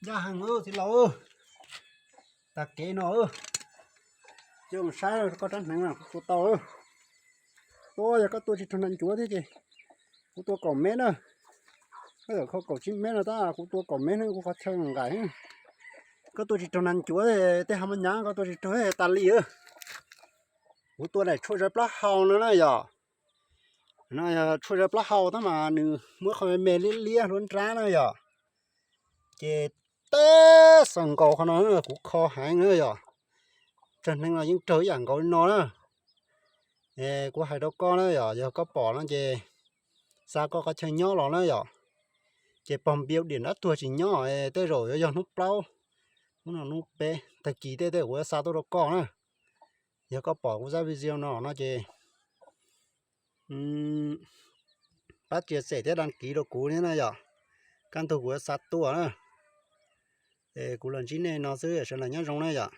ra hàng thì lâu ta kế nó chứ mà sai rồi có trắng nắng nào có to tôi có tôi chỉ thằng anh chúa thế chứ có tôi cỏ mét nữa bây giờ không cỏ chim mét nữa ta có tôi cỏ mét nữa có chơi một cái có tôi chỉ thằng anh chúa thì thế ham nhá có tôi chỉ chơi ta lì ơ có tôi này chui ra plá hào nữa này giờ nó chui ra plá hào đó mà nữ mới không mê lia luôn ra nữa giờ chế té sòng cầu của nó cũng khó hại nữa giờ cho nên là những trời dạng cầu nó nữa của hai đứa con nữa giờ có bỏ nó chế sao có chơi nhỏ nó nữa giờ chế bom biểu điện đã tuổi chỉ nhỏ tới rồi giờ nó bao nó bé tại kỳ tới của sao tôi đâu con nữa giờ có bỏ của ra video nó chế bắt chia sẻ thế đăng ký đồ cũ nữa giờ căn thủ của sát tua nữa cú lần chín này nó sẽ là nhá rong này giờ